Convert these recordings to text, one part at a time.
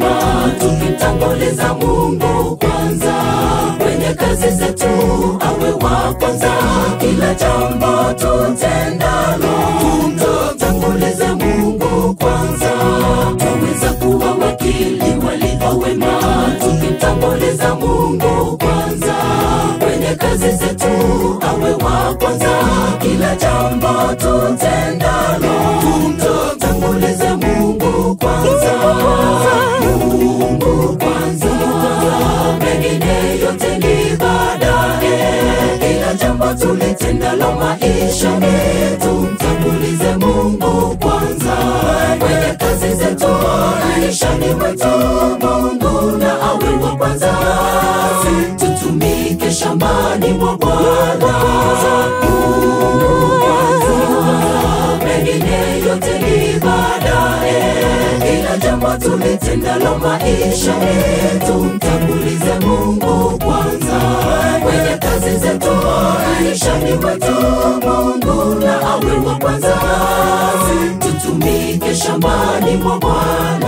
wema, tukimtanguliza Mungu kwanza. Kwenye kazi zetu awe wa kwanza, kila jambo tutendalo tumtangulize Mungu kwanza. Twaweza kuwa wakili walio wema, tukimtanguliza Mungu kwanza. Kwenye kazi zetu awe wa kwanza, kila jambo tutendalo tumtangulize Mungu kwanza. Mungu kwanza, mengine yote ni baadaye. Kila jambo tulitendalo maishani tumtangulize Mungu kwanza. Kwenye kazi zetu maishani mwetu, Mungu na awe wa kwanza. Tutumike shambani mwa Bwana. Mungu kwanza, mengine yote ni baadaye. Kila jambo tulitendalo maishani tumtangulize Mungu kwanza. Kwenye kazi zetu maishani mwetu, Mungu na awe wa kwanza. Tutumike shambani mwa Bwana.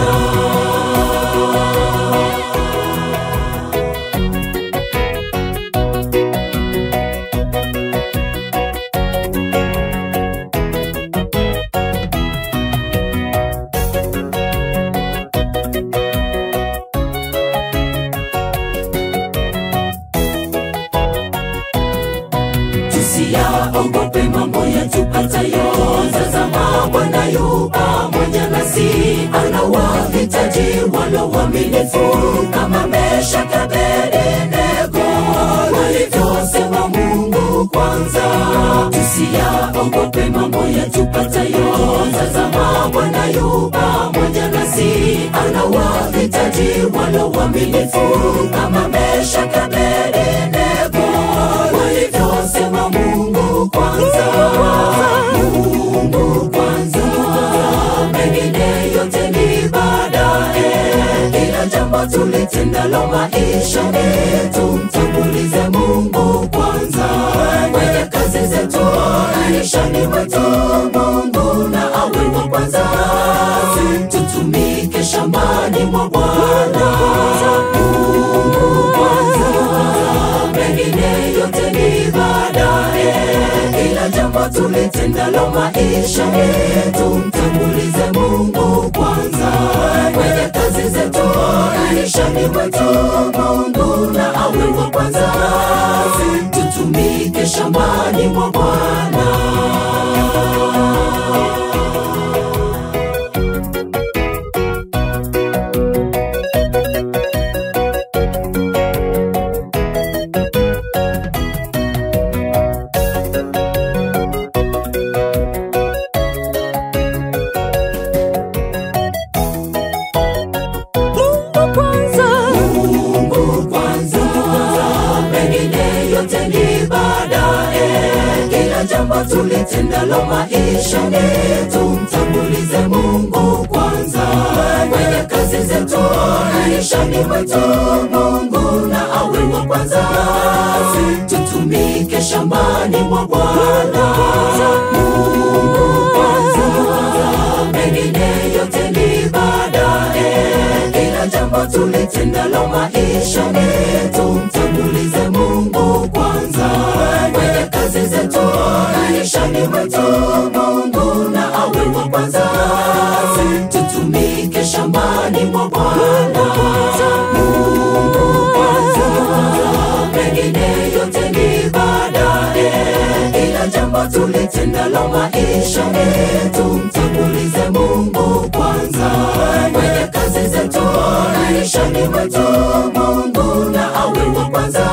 Tusiyaogope mambo yatupatayo, tazama Bwana yu pamoja nasi. Anawahitaji walo waaminifu kama Meshaki na Abednego, walivyosema Mungu kwanza. Tusiyaogope mambo yatupatayo, tazama Bwana yu pamoja nasi. Anawahitaji walo waaminifu kama Meshaki na Abednego, walivyosema Mungu kwanza. Mungu kwanza, mengine yote ni baadaye. Kila jambo tulitendalo maishani tumtangulize Mungu kwanza. Kwenye kazi zetu maishani mwetu, Mungu na awe wa kwanza. Tutumike shambani mwa Bwana. Mungu kwanza, mengine yote ni baadaye. Kila jambo tulitendalo maishani tumtangulize Mungu kwanza. Kwenye kazi zetu maishani mwetu, Mungu na awe wa kwanza. Tutumike shambani mwa Bwana. Tulitendalo maishani tumtangulize Mungu kwanza. Kwenye kazi zetu maishani mwetu, Mungu na awe wa kwanza. Tutumike shambani mwa Bwana. Mungu kwanza, mengine yote ni baadaye. Kila jambo tulitendalo maishani tumtangulize Mungu kwanza. Kwenye kazi zetu maishani mwetu, Mungu na awe wa kwanza. Tutumike shambani mwa Bwana. Mungu kwanza, mengine yote ni baadaye. Kila jambo tulitendalo maishani tumtangulize Mungu kwanza. Kwenye kazi zetu maishani mwetu, Mungu na awe wa kwanza.